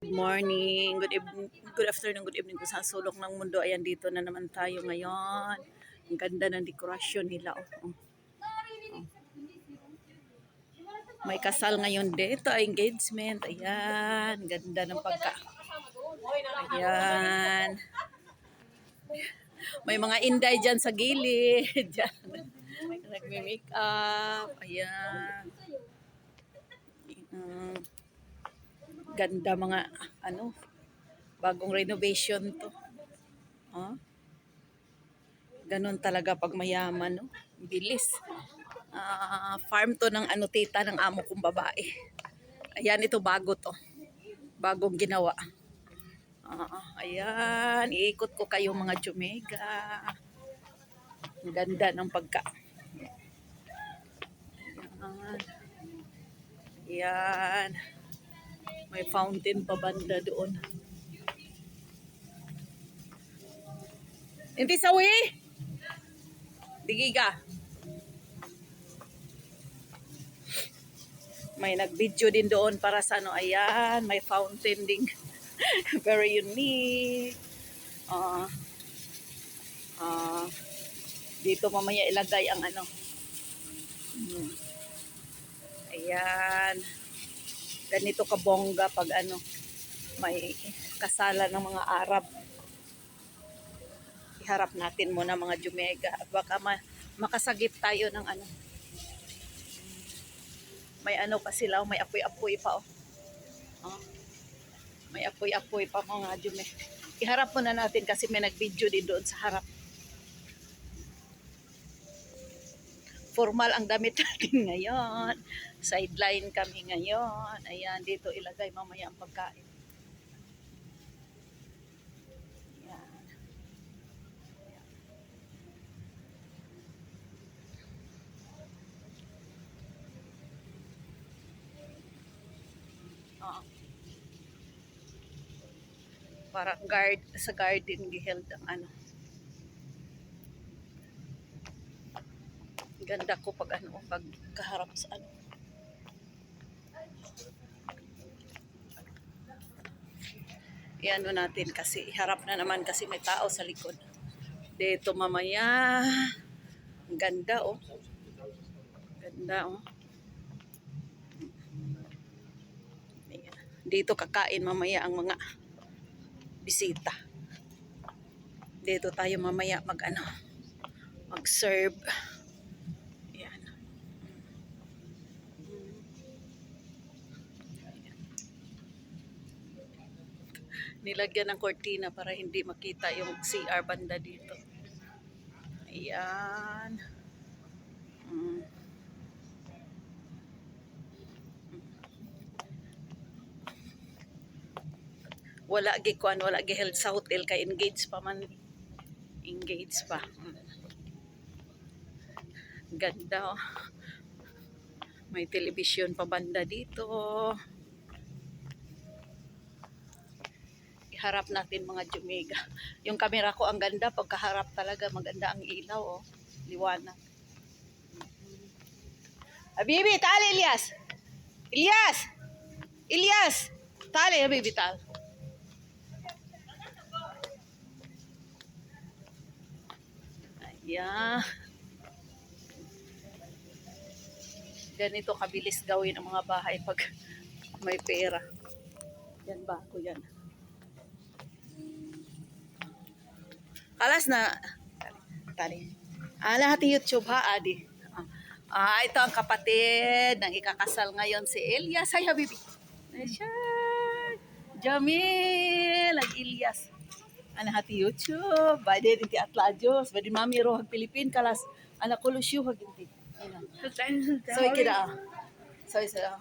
Good morning, good afternoon, good evening kung saan sulok ng mundo. Ayan, dito na naman tayo ngayon. Ang ganda ng dekorasyon nila. Oh. May kasal ngayon dito, engagement. Ayan, ganda ng pagka. Ayan. May mga inday dyan sa gilid. Dyan. Nagme-make up. Ayan. Ganda mga bagong renovation to. Oh. Ganon talaga pag mayaman, no? Bilis. Farm to ng tita ng amo kong babae. Ayan, ito bago to. Bagong ginawa. Ayan, iikot ko kayo mga Jumega. Ang ganda ng pagka. Ayan. Ayan. May fountain pa banda doon. Hindi sawi? Digiga. May nag-video din doon para sa ayan, may fountain ding very unique. Dito mamaya ilagay ang Ayan. Ganito kabongga pag may kasalan ng mga Arab. Iharap natin muna mga Jumega. Baka makasagip tayo ng may pa sila, may apoy-apoy pa may apoy-apoy pa mga Jume. Iharap muna natin kasi may nag-video din doon sa harap. Formal ang damit natin ngayon. Sideline kami ngayon. Ayan, dito ilagay mamaya ang pagkain. Ayan. Para sa garden giheld ang ganda ko pag pag kaharap sa Iano natin kasi iharap na naman kasi may tao sa likod. Dito mamaya. Ang ganda Ganda Dito kakain mamaya ang mga bisita. Dito tayo mamaya mag-serve. Ayan. Nilagyan ng kortina para hindi makita yung CR banda dito. Ayan. Wala gi held sa hotel kay engage pa man. Engage pa. Ganda May television pa banda dito. Iharap natin mga Jumega. Yung camera ko ang ganda pagkaharap talaga maganda ang ilaw liwanag. Habibi, tali Ilyas. Ilyas. Ilyas. Tali Habibi tal. Ayan. Ganito kabilis gawin ang mga bahay pag may pera. Yan ba ako yan. Kalas na. Tali. Lahat YouTube ha, Adi. Ito ang kapatid ng ikakasal ngayon si Elias. Ay, Habibi. Jamil. Elias. Hati YouTube. Bade dinti atlajos. Bade mami rohag Pilipin kalas. Anak ko lusyo hag dinti. So ikira. So isa.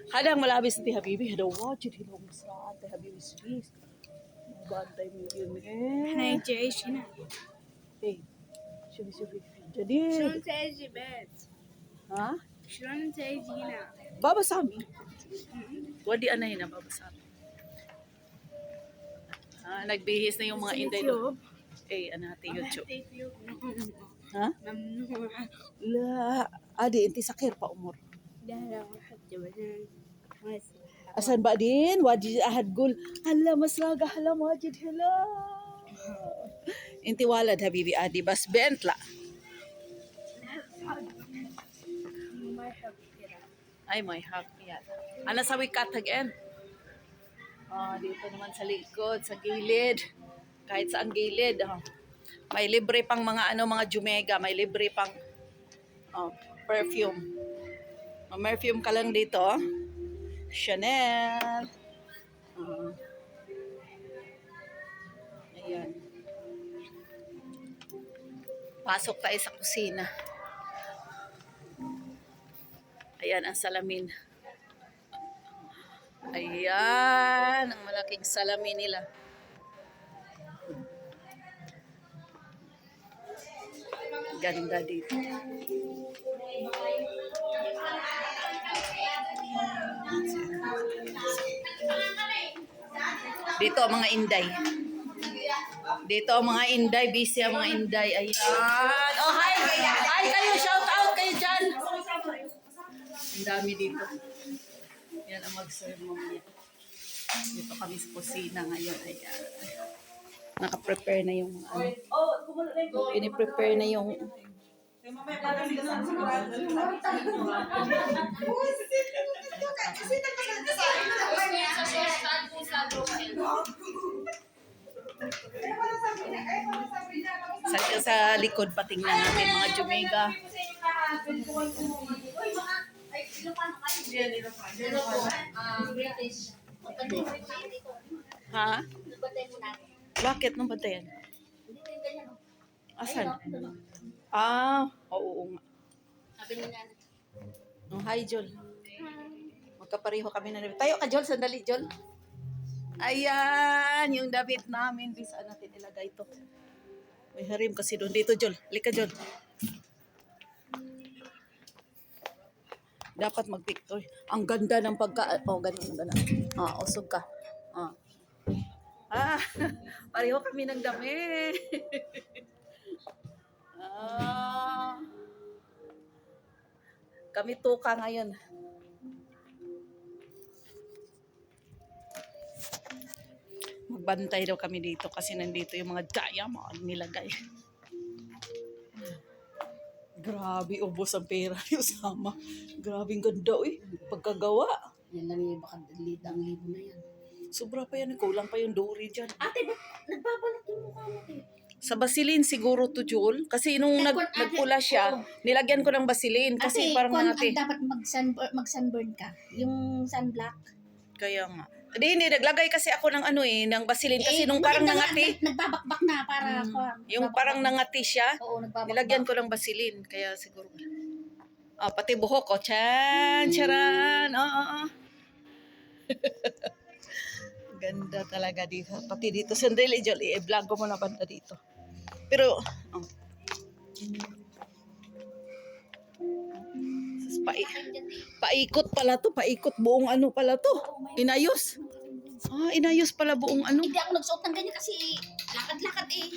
Hadang malabis ti Habibi. Hadaw watch it. Hilong masraan. Ti Habibi Swiss. Bantay mo yun Hey Jay, Shina. Hey. Shubi. Jadi. Shouldn't say she bad. Ha? Shouldn't say Gina. Baba sami. Wadi anahin na baba sami. Nagbihis na yung mga inday. Natin YouTube. Ha? La, adi inti sakir pa umur. دهلا واحد جبنان واسبح Asan ba din? Wajid ahad gul. Hala, maslaga. Hala, wajid. Hala. Inti walad, habibi adi. Bas bentla. ما يحب كذا. Ay, may hak. Yan. Ano sa wikat again? Dito naman sa likod, sa gilid. Kahit sa ang gilid. May libre pang mga mga Jumega. May libre pang perfume. May perfume ka lang dito. Chanel. Ayan. Pasok tayo sa kusina. Ayan ang salamin. Ayan ang malaking salamin nila. Ganda dito. Dito ang mga inday. Dito ang mga inday. Busy ang mga inday. Ayan. Oh, hi! Hi kayo! Shout out kayo dyan! Ang dami dito. Yan ang mag-serve mamaya. Dito kami sa kusina ngayon. Ayan. Naka-prepare na yung ini-prepare na yung sa likod patingnan natin mga Jumega. Ha? Bakit nung bantayan? Asan? Oo nga. Hi, Jol. Magkapareho kami na David. Tayo ka, Jol. Sandali, Jol. Ayan, yung David namin. Saan natin ilagay ito? May harim kasi doon. Dito, Jol. Lika, Jol. Dapat mag-picture. Ang ganda ng pagka... ganun, ganun. Usog ka. Pareho kami ng dami. Kami tuka ngayon. Magbantay daw kami dito kasi nandito yung mga diamond nilagay. Grabe, ubos ang pera ni Usama. Grabe ang ganda, pagkagawa. Yan lang yung baka lidang libo na yan. Sobra pa yan, kulang pa yung dory dyan. Ate, ba't nagbabalat yung mukha mo, te? Sa Vaseline siguro to, Jul. Kasi nung nagpula siya, nilagyan ko ng Vaseline. Kasi parang nangati. Dapat mag-sunburn ka. Yung sunblock. Kaya nga. Hindi, naglagay kasi ako ng ng Vaseline. Kasi nung parang nangati. Nagbabakbak na para Yung parang nangati siya, Oo, nagbabakbak. nilagyan ko ng Vaseline. Kaya siguro. Pati buhok ko. Charan. Ganda talaga dito. Pati dito. Sandali, Jol. I-vlog ko muna banda dito. Pero, paikot pala to. Paikot buong pala to. Inayos. Inayos pala buong Hindi ako nagsuot ng ganyan kasi lakad-lakad eh.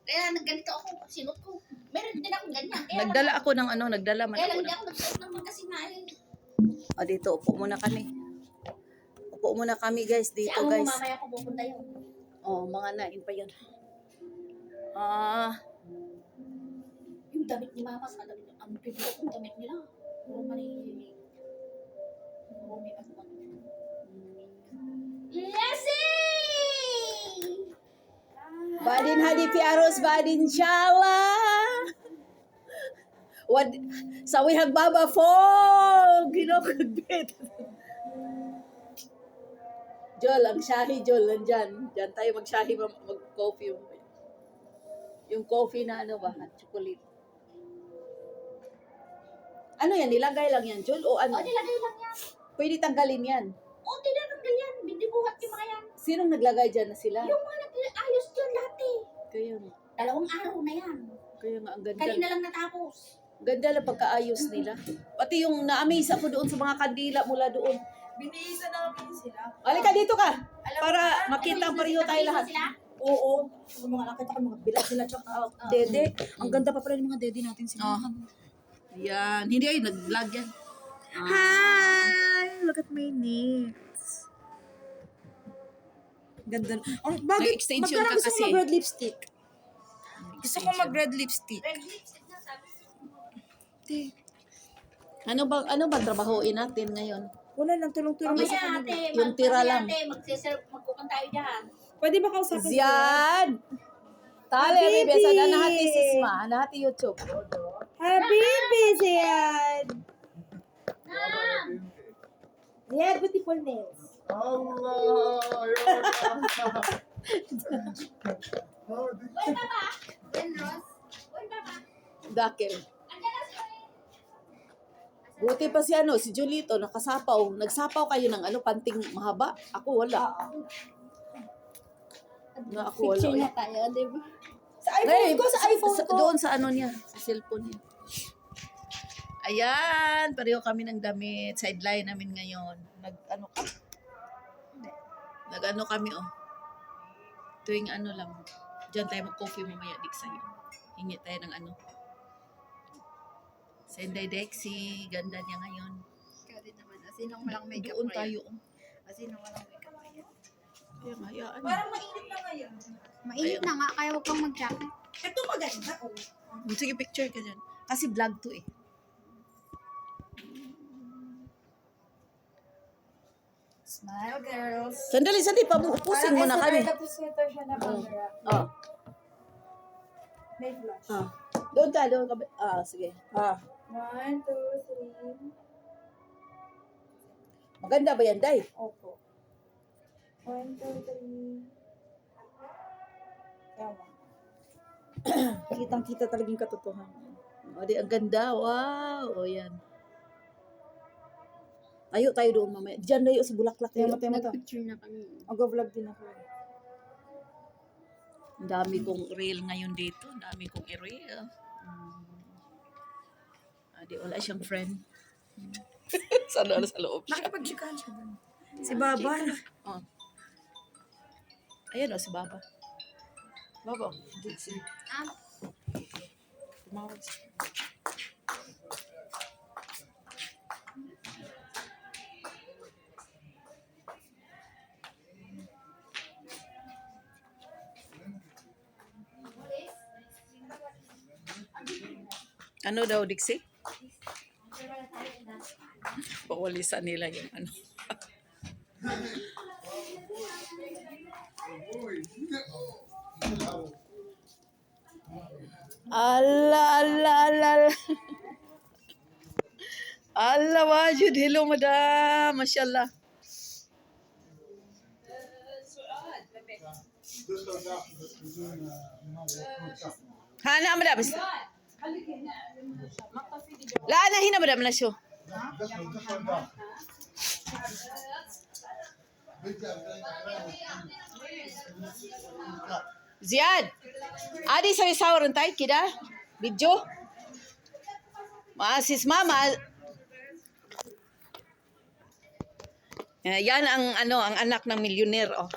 Kaya nagganito ako. Sinot ko. Meron din akong ganyan. Kaya Nagdala ako ng nagdala man Kaya ako lang hindi ng. ako nagsuot ng kasi na eh. Dito, upo muna kami. Upo muna kami, guys. Si Dito, amo guys. mamaya ko pupunta yun. Mga nain pa yan. Yung damit ni mama sa damit. Ang pipila kong damit nila. Puro mali. Puro may asmat. Lassie! Badin hadipi aros badin inshallah. Sawi hagbaba fog. Ginakagbit. Jol, ang shahi, Jol, nandyan. Diyan tayo mag-shahi, mag-coffee. Yung coffee na chocolate. Ano yan? Nilagay lang yan, Jol? O ano? Nilagay lang yan. Pwede tanggalin yan. Tinatanggal yan. Hindi buhat yung mga yan. Sinong naglagay dyan na sila? Yung mga nag-ayos dyan dati. Kaya nga. 2 araw na yan. Kaya nga, ang ganda. Kanina lang natapos. Ganda lang pagkaayos nila. Pati yung na-amaze ako doon sa mga kandila mula doon. Biniisa namin sila. Halika dito ka. Para makita pareho tayo lahat. Sila? Oo. Yung mga nakita ko, mga bilat sila tsaka. Dede. Ang ganda pa pala ng mga dede natin sila. Yan. Hindi ay nag-vlog yan. Hi! Look at my nails. Ganda. Ang bagay, Nag-extension ka gusto ko kasi. mag-red lipstick. Gusto ko Extension. mag-red lipstick. Ano ba trabahuin natin ngayon? Wala lang, tulong-tulong na sa Mamaya kanila. ate, Yung tira lang. magkukan tayo dyan. Pwede ba kausapin sila? Ziad! Tali, Habibi! bibesa. Nahati sisma. Nahati YouTube. Habibi, Ziad! Ziad, beautiful nails. Allah, Dakil. Buti pa si si Julito, nakasapaw. Nagsapaw kayo ng panting mahaba. Ako wala. Ako wala. Picture na tayo, di ba? Sa iPhone ko, sa iPhone ko. Doon sa niya, sa cellphone niya. Ayan, pareho kami ng damit. Sideline namin ngayon. Nag-ano kami, Tuwing lang. Diyan tayo mag-coffee mamaya, dik sa'yo. Hingi tayo ng Senday Dexy, ganda niya ngayon. Ikaw din naman. Asinong walang makeup Doon mo yan? tayo, Asinong walang makeup mo yan? Kaya nga, hayaan. Parang mainit na ngayon. Mainit na nga, kaya huwag kang mag-jacket. Ito maganda. Oh. Sige, picture ka dyan. Kasi vlog to Smile, girls. Sandali, pabupusin mo na kami. Tapos ito siya na camera. Oh. May flash. Doon tayo, sige. 1, 2, 3. Maganda ba yan, Day? Opo. 1, 2, 3. Tama. Kitang-kita talaga yung katotohanan. Ang ganda. Wow. Yan. Tayo doon mamaya. Diyan tayo sa Bulaklak. Tama. Nag-picture na kami. Mag-vlog din ako. Ang dami kong reel ngayon dito. Ang dami kong i-reel. Di wala siyang friend. Sana sa loob siya. Nakipag-chikahan siya doon. Si Baba. Oh. Ayan si Baba. Baba. Dixie. Tumawag siya. Ano daw, Dixie? Pawalisan nila yung Allah. Allah, wajud. Hello, madam. Mashallah. Hana, madam. لا أنا هنا بدأ من شو زياد عادي سوي صور انتي كده فيديو maasis mama yan ang ang anak ng milyonero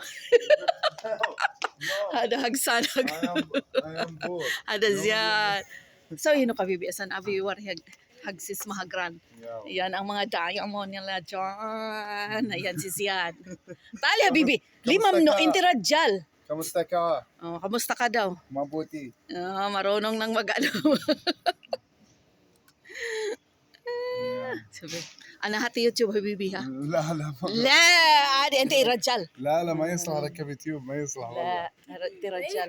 ada hagsanag I am bored. ada Ziad. So, kabibiasan, abiwar, hagsis mahagran. Yan ang mga diamond nila dyan. Ayan si Ziad. Tali, habibi. Limam no, intirajal. Kamusta ka? Oh, kamusta ka daw? Mabuti. Marunong nang mag-ano. Sabi, hati YouTube, habibi, ha? لا لا La, adi, intirajal. لا ما يصلح لك يوتيوب ما يصلح والله. La, intirajal.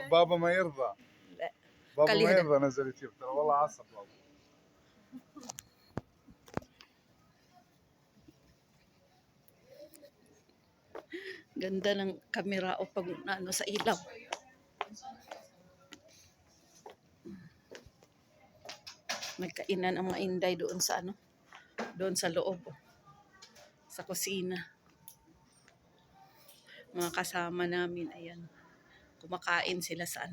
بابا ما يرضى. لا. بابا خليه ما هنا. يرضى نزل يوتيوب ترى والله عصب بابا. Ganda ng kamera pag sa ilaw. Nagkainan ang mga inday doon sa doon sa loob. Sa kusina. Mga kasama namin, ayan. Kumakain sila sa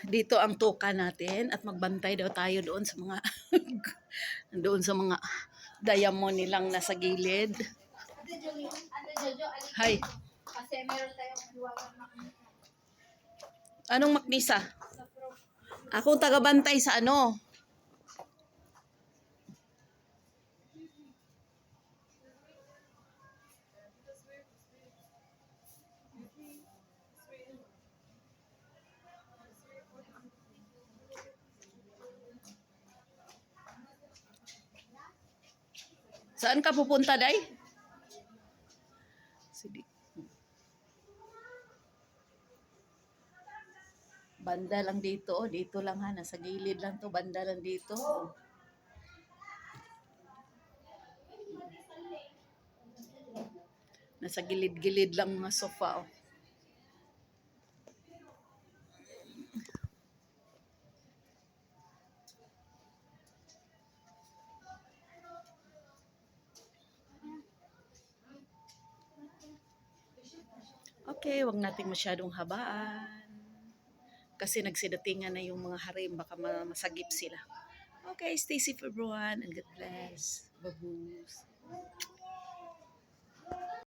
Dito ang tuka natin at magbantay daw tayo doon sa mga diamond nilang nasa gilid. Hay. Kasi meron tayong hiwagang makina. Anong maknisa? Akong tagabantay sa Saan ka pupunta, Day? Sige. Banda lang dito, oh. Dito lang ha. Nasa gilid lang to. Banda lang dito. Nasa gilid-gilid lang mga sofa, oh. Okay, wag nating masyadong habaan. Kasi nagsidatingan na yung mga harim, baka masagip sila. Okay, stay safe everyone and God bless. Babush.